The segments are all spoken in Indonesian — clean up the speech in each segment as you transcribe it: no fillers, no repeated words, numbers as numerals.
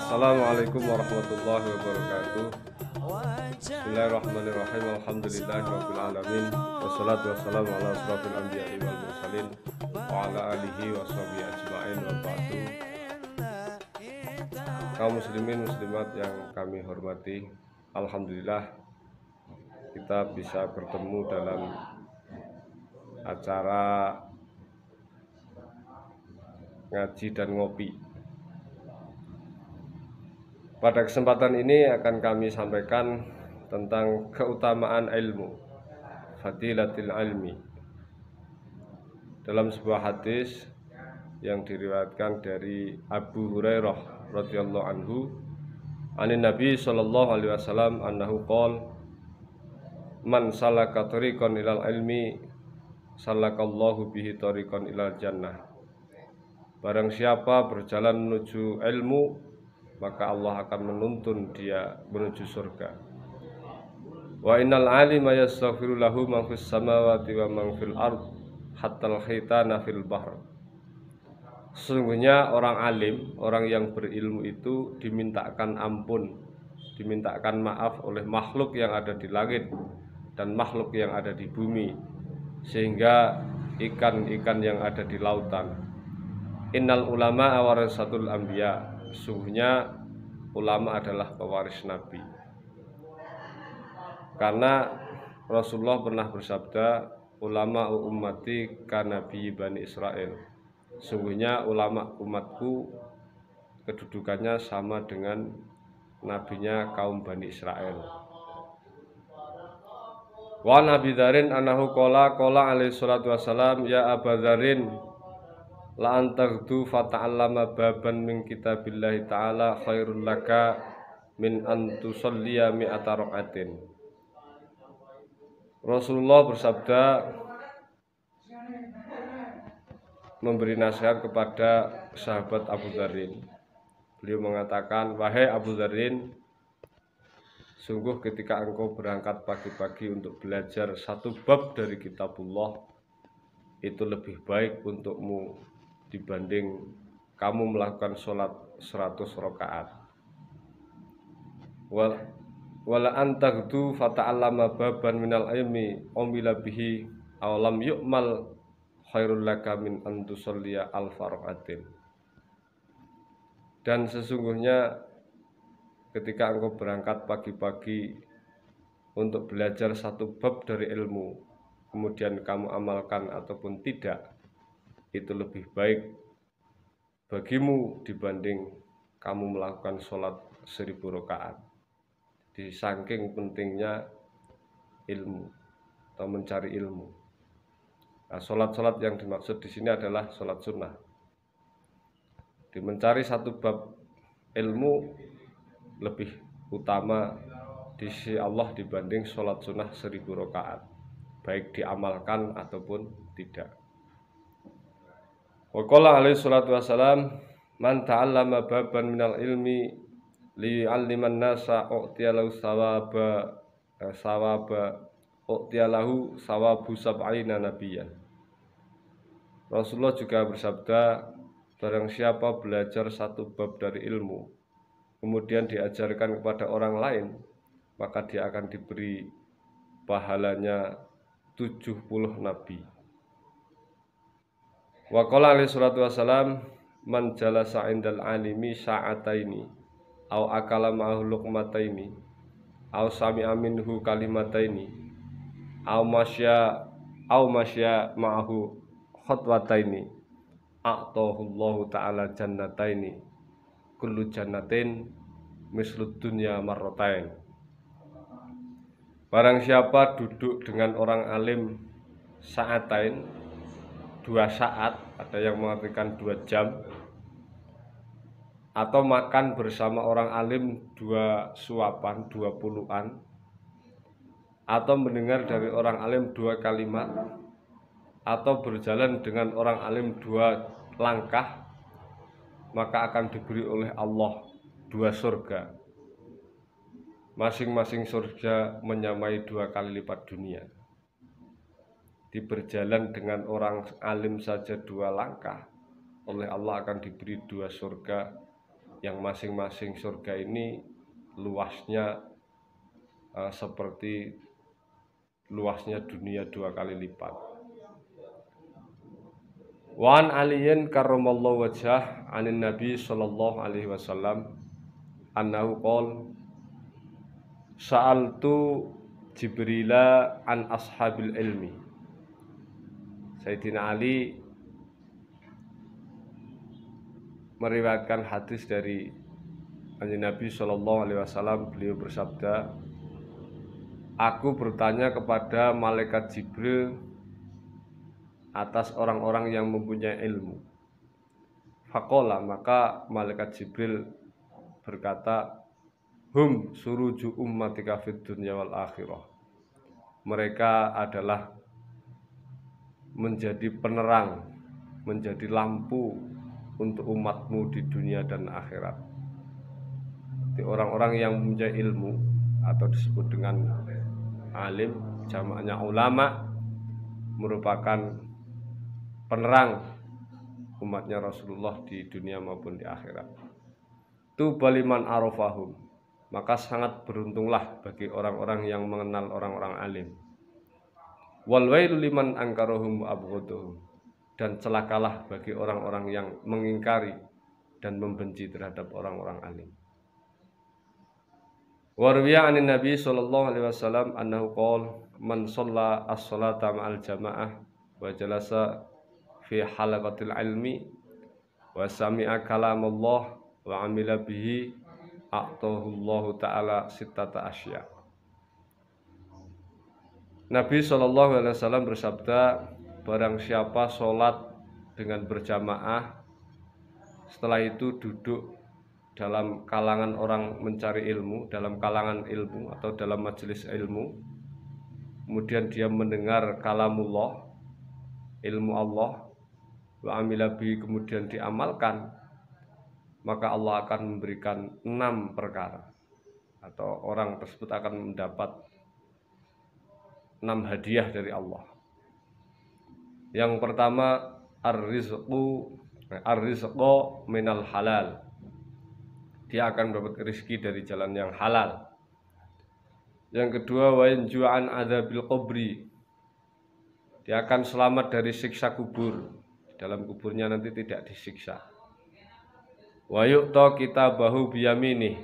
Assalamualaikum warahmatullahi wabarakatuh. Bismillahirrahmanirrahim. Alhamdulillahirabbil alamin. Wassalatu wassalamu ala asrofil anbiya'i wal mursalin wa ala alihi washabihi ajma'in wa ba'du. Kaum muslimin muslimat yang kami hormati, alhamdulillah kita bisa bertemu dalam acara ngaji dan ngopi. Pada kesempatan ini akan kami sampaikan tentang keutamaan ilmu, fadilatil ilmi. Dalam sebuah hadis yang diriwayatkan dari Abu Hurairah radhiyallahu anhu, anin Nabi sallallahu alaihi wasallam annahu qala, man salaka tariqan ilal ilmi salakallahu bihi tariqan ilal jannah. Barang siapa berjalan menuju ilmu, maka Allah akan menuntun dia menuju surga. Wa innal alima yastaghfiru lahu man fis samawati wa man fil ard hatta al-khitana fil bahr. Sesungguhnya orang alim, orang yang berilmu itu dimintakan ampun, dimintakan maaf oleh makhluk yang ada di langit dan makhluk yang ada di bumi, sehingga ikan-ikan yang ada di lautan. Innal ulama warasatul anbiya. Sesungguhnya ulama adalah pewaris Nabi. Karena Rasulullah pernah bersabda, ulama ummati kanabi Bani Israel. Sesungguhnya ulama umatku kedudukannya sama dengan nabinya kaum Bani Israel. Wa Nabi Dzarin annahu qala alaihi salatu wassalam, ya Aba Dzarin la antaghdu fata'allama baban min kitabillahi ta'ala khairul laka min an tusalliya mi'ata raka'atin. Rasulullah bersabda, memberi nasihat kepada sahabat Abu Dzarin. Beliau mengatakan, wahai Abu Dzarin, sungguh ketika engkau berangkat pagi-pagi untuk belajar satu bab dari kitabullah, itu lebih baik untukmu dibanding kamu melakukan sholat 100 rakaat. Wala antaghdu fata'allama baban minal ilmi umila bihi aw lam yu'mal khairul laka min an tusalliya alfa rakaatin. Dan sesungguhnya ketika engkau berangkat pagi-pagi untuk belajar satu bab dari ilmu, kemudian kamu amalkan ataupun tidak, itu lebih baik bagimu dibanding kamu melakukan sholat 1000 rakaat. Di saking pentingnya ilmu atau mencari ilmu. Nah, sholat-sholat yang dimaksud di sini adalah sholat sunnah. Di mencari satu bab ilmu lebih utama di sisi Allah dibanding sholat sunnah 1000 rakaat, baik diamalkan ataupun tidak. Wa qala alaihi salatu wassalam, man ta'allama baban minal ilmi liyu'alliman nasa u'tiyalahu u'tiyalahu sawabu sab'ina nabiyyan. Rasulullah juga bersabda, barang siapa belajar satu bab dari ilmu kemudian diajarkan kepada orang lain, maka dia akan diberi pahalanya 70 nabi. Wa qala alaihi salatu wassalam, man jalasa indal alimi sa'ataini aw akala ma'ahu luqmataini aw sami'a minhu kalimataini aw masya ma'ahu khutwataini a'tahu Allahu ta'ala jannataini kullu jannatin mislud dunya marratain. Barang siapa duduk dengan orang alim sa'atain, 2 saat, ada yang mengartikan 2 jam, atau makan bersama orang alim 2 suapan, 2 puluhan, atau mendengar dari orang alim 2 kalimat, atau berjalan dengan orang alim 2 langkah, maka akan diberi oleh Allah 2 surga. Masing-masing surga menyamai 2 kali lipat dunia. Berjalan dengan orang alim saja 2 langkah, oleh Allah akan diberi 2 surga yang masing-masing surga ini luasnya seperti luasnya dunia 2 kali lipat. Wa an aliyin karramallahu wajhah anin nabi sallallahu alaihi wasallam annahu qala sa'altu Jibrila an ashabil ilmi. Sayyidina Ali meriwayatkan hadis dari Nabi sallallahu alaihi wasallam, beliau bersabda, aku bertanya kepada malaikat Jibril atas orang-orang yang mempunyai ilmu. Faqala, maka malaikat Jibril berkata, hum suruju ummatika fid dunya wal akhirah. Mereka adalah menjadi penerang, menjadi lampu untuk umatmu di dunia dan akhirat. Jadi orang-orang yang mempunyai ilmu atau disebut dengan alim, jamaknya ulama, merupakan penerang umatnya Rasulullah di dunia maupun di akhirat. Tu baliman arafahum, maka sangat beruntunglah bagi orang-orang yang mengenal orang-orang alim. Wal wailu liman angkarahum wa abghaduhum, dan celakalah bagi orang-orang yang mengingkari dan membenci terhadap orang-orang alim. Wa ruwiya 'anin nabi sallallahu alaihi wasallam annahu qala man shalla as-salata ma'al jamaah wa jalasa fi halaqatil ilmi wa sami'a kalamullah wa 'amila bihi a'tahullahu ta'ala sittata asya. Nabi sallallahu alaihi wasallam bersabda, barang siapa sholat dengan berjamaah, setelah itu duduk dalam kalangan orang mencari ilmu, dalam kalangan ilmu atau dalam majelis ilmu, kemudian dia mendengar kalamullah, ilmu Allah, wa amila bihi, kemudian diamalkan, maka Allah akan memberikan 6 perkara, atau orang tersebut akan mendapat 6 hadiah dari Allah. Yang pertama, ar-rizqu minal halal. Dia akan mendapat rezeki dari jalan yang halal. Yang kedua, wa yanju'an adzabil qabri. Dia akan selamat dari siksa kubur. Dalam kuburnya nanti tidak disiksa. Wa yu'ta kitabahu biyaminih,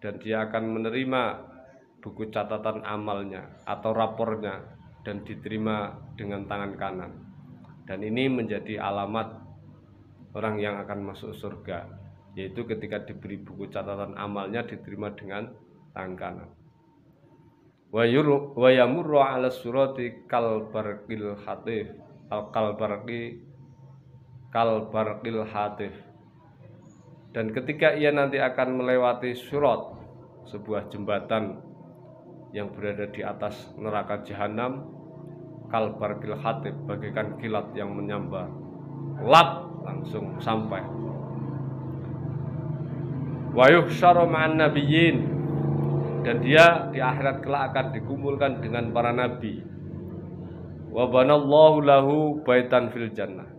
dan dia akan menerima buku catatan amalnya atau rapornya dan diterima dengan tangan kanan. Dan ini menjadi alamat orang yang akan masuk surga, yaitu ketika diberi buku catatan amalnya diterima dengan tangan kanan. Wa yamurru 'ala surati kal barqil hatif, kal barqil hatif. Dan ketika ia nanti akan melewati surat, sebuah jembatan yang berada di atas neraka jahanam, kal barqil hatif, bagaikan kilat yang menyambar, lap langsung sampai. Wa yuhsyaru ma'an nabiyyin, dan dia di akhirat kelak akan dikumpulkan dengan para nabi. Wa banallahu lahu baitan fil jannah,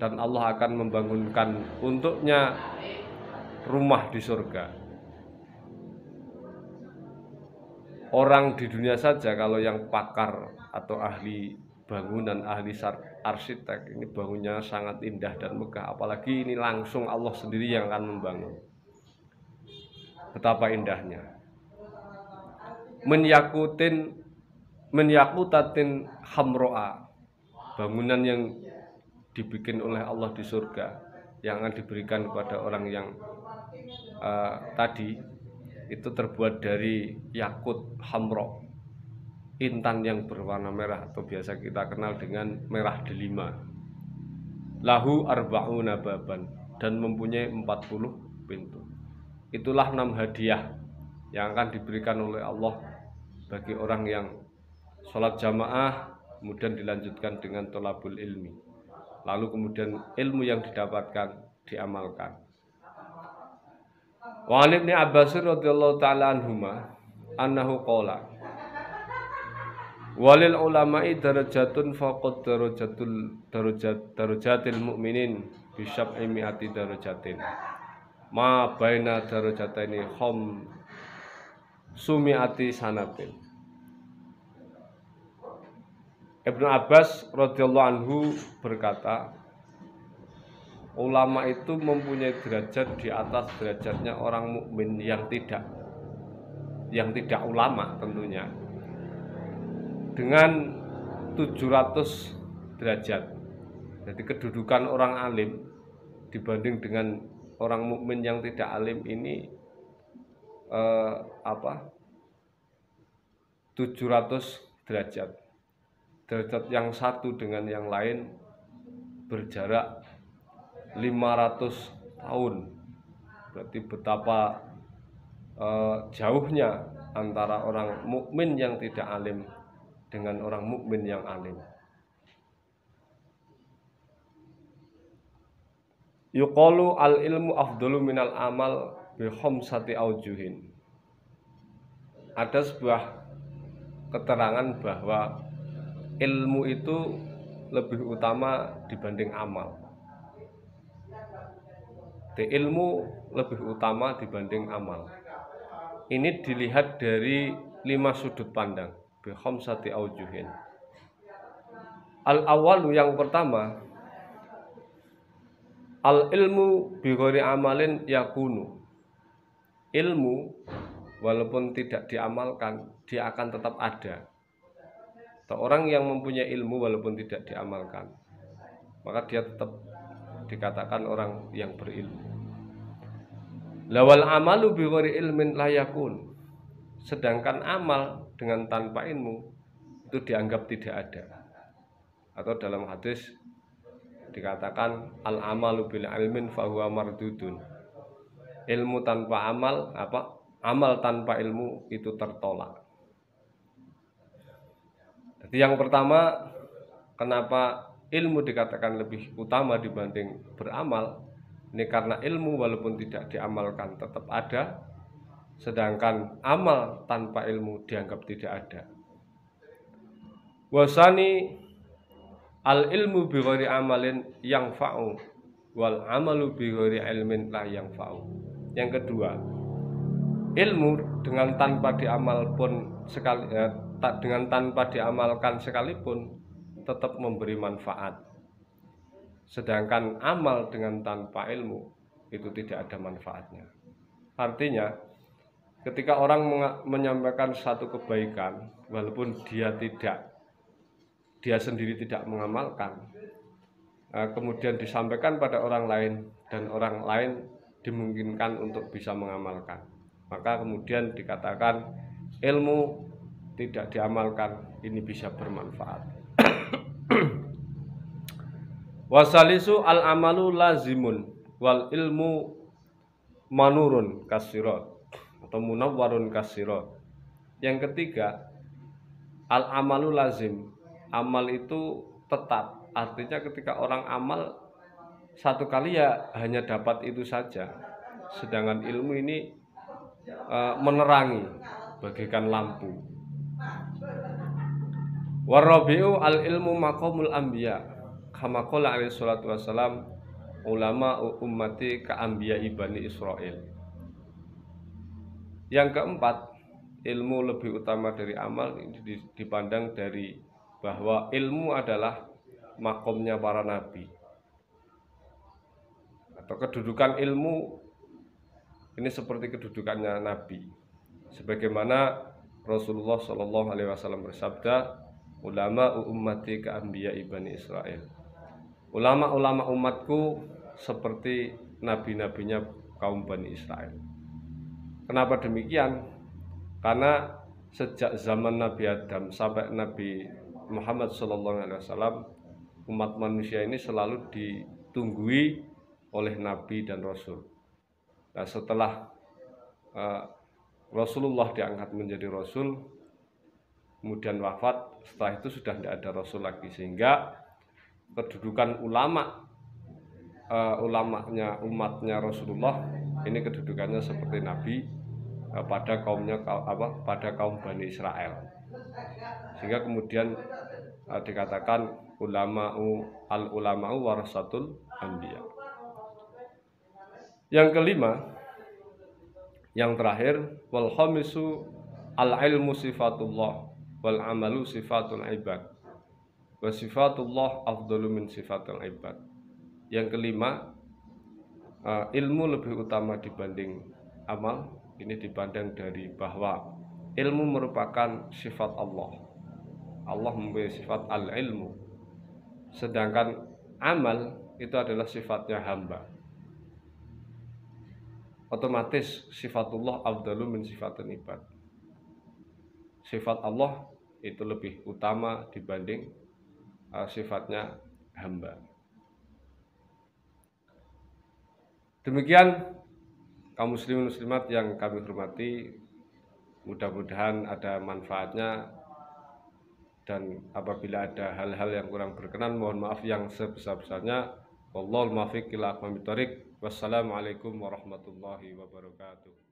dan Allah akan membangunkan untuknya rumah di surga. Orang di dunia saja kalau yang pakar atau ahli bangunan, ahli arsitek, ini bangunnya sangat indah dan megah, apalagi ini langsung Allah sendiri yang akan membangun. Betapa indahnya. Menyakutatin hamro'a, bangunan yang dibikin oleh Allah di surga, yang akan diberikan kepada orang yang tadi itu terbuat dari yakut hamro, intan yang berwarna merah atau biasa kita kenal dengan merah delima. Lahu arba'una baban, dan mempunyai 40 pintu. Itulah 6 hadiah yang akan diberikan oleh Allah bagi orang yang sholat jamaah, kemudian dilanjutkan dengan tholabul ilmi, lalu kemudian ilmu yang didapatkan diamalkan. Wa an Ibnu Abbas radhiyallahu ta'ala anhuma annahu qala walil ulama'i darajatun faqad darajatil mu'minin bi sab'i mi'ati darajatin. ma baina darajataini khom sumiati sanatin. Ibnu Abbas radhiyallahu anhu berkata, ulama itu mempunyai derajat di atas derajatnya orang mukmin yang tidak ulama tentunya, dengan 700 derajat. Jadi kedudukan orang alim dibanding dengan orang mukmin yang tidak alim ini 700 derajat. Derajat yang satu dengan yang lain berjarak 500 tahun. Berarti betapa jauhnya antara orang mukmin yang tidak alim dengan orang mukmin yang alim. Yuqalu al ilmu afdalu minal amal bi khamsati aujuhin. Ada sebuah keterangan bahwa ilmu itu lebih utama dibanding amal. Ilmu lebih utama dibanding amal. Ini dilihat dari 5 sudut pandang. Bi khamsati aujuhin. Al awalu, yang pertama, al ilmu bi ghairi amalin yakunu. Ilmu walaupun tidak diamalkan, dia akan tetap ada. Atau orang yang mempunyai ilmu walaupun tidak diamalkan, maka dia tetap dikatakan orang yang berilmu. Lawal amalu bi ghairi ilmin la yakun. Sedangkan amal dengan tanpa ilmu itu dianggap tidak ada. Atau dalam hadis dikatakan al amalu bil ilmin fahuwa mardudun. Ilmu tanpa amal, amal tanpa ilmu itu tertolak. Jadi yang pertama, kenapa ilmu dikatakan lebih utama dibanding beramal? Ini karena ilmu walaupun tidak diamalkan tetap ada, sedangkan amal tanpa ilmu dianggap tidak ada. Wasani al ilmu bi ghairi amalin yang fa'u wal amalu bi ghairi ilmin la yang fa'u. Yang kedua, ilmu dengan tanpa diamal pun dengan tanpa diamalkan sekalipun tetap memberi manfaat. Sedangkan amal dengan tanpa ilmu itu tidak ada manfaatnya. Artinya, ketika orang menyampaikan satu kebaikan, walaupun dia sendiri tidak mengamalkan, kemudian disampaikan pada orang lain dan orang lain dimungkinkan untuk bisa mengamalkan, maka kemudian dikatakan ilmu tidak diamalkan ini bisa bermanfaat. Wasalisu al amalu lazimun wal ilmu manurun kasirat atau munawwarun kasirat. Yang ketiga, al amalu lazim. Amal itu tetap. Artinya ketika orang amal satu kali ya hanya dapat itu saja. Sedangkan ilmu ini menerangi bagaikan lampu. Warabi'u al ilmu maqamul anbiya. Kama qala alaihi salatu wassalam, ulama ummati ka anbiya ibani Israil. Yang keempat, ilmu lebih utama dari amal ini dipandang dari bahwa ilmu adalah makomnya para nabi. Atau kedudukan ilmu ini seperti kedudukannya nabi. Sebagaimana Rasulullah Shallallahu alaihi wasallam bersabda, ulama ummati ka anbiya ibani Israil. Ulama-ulama umatku seperti nabi-nabinya kaum Bani Israel. Kenapa demikian? Karena sejak zaman Nabi Adam sampai Nabi Muhammad SAW, umat manusia ini selalu ditunggui oleh nabi dan rasul. Nah, setelah Rasulullah diangkat menjadi rasul, kemudian wafat, setelah itu sudah tidak ada rasul lagi, sehingga kedudukan ulamanya umatnya Rasulullah ini kedudukannya seperti nabi pada kaum Bani Israel, sehingga kemudian dikatakan ulama'u warasatul anbiya. Yang kelima, yang terakhir, wal khamisu al ilmu sifatullah wal amalu sifatul ibad wa sifatullah afdalu min sifatul ibad. Yang kelima, ilmu lebih utama dibanding amal. Ini dipandang dari bahwa ilmu merupakan sifat Allah. Allah mempunyai sifat al-ilmu, sedangkan amal itu adalah sifatnya hamba. Otomatis sifatullah afdalu min sifatul ibad. Sifat Allah itu lebih utama dibanding sifatnya hamba. Demikian kaum muslimin muslimat yang kami hormati, mudah-mudahan ada manfaatnya, dan apabila ada hal-hal yang kurang berkenan mohon maaf yang sebesar-besarnya. Wallahul muwaffiq ila aqwamit thoriq. Wassalamualaikum warahmatullahi wabarakatuh.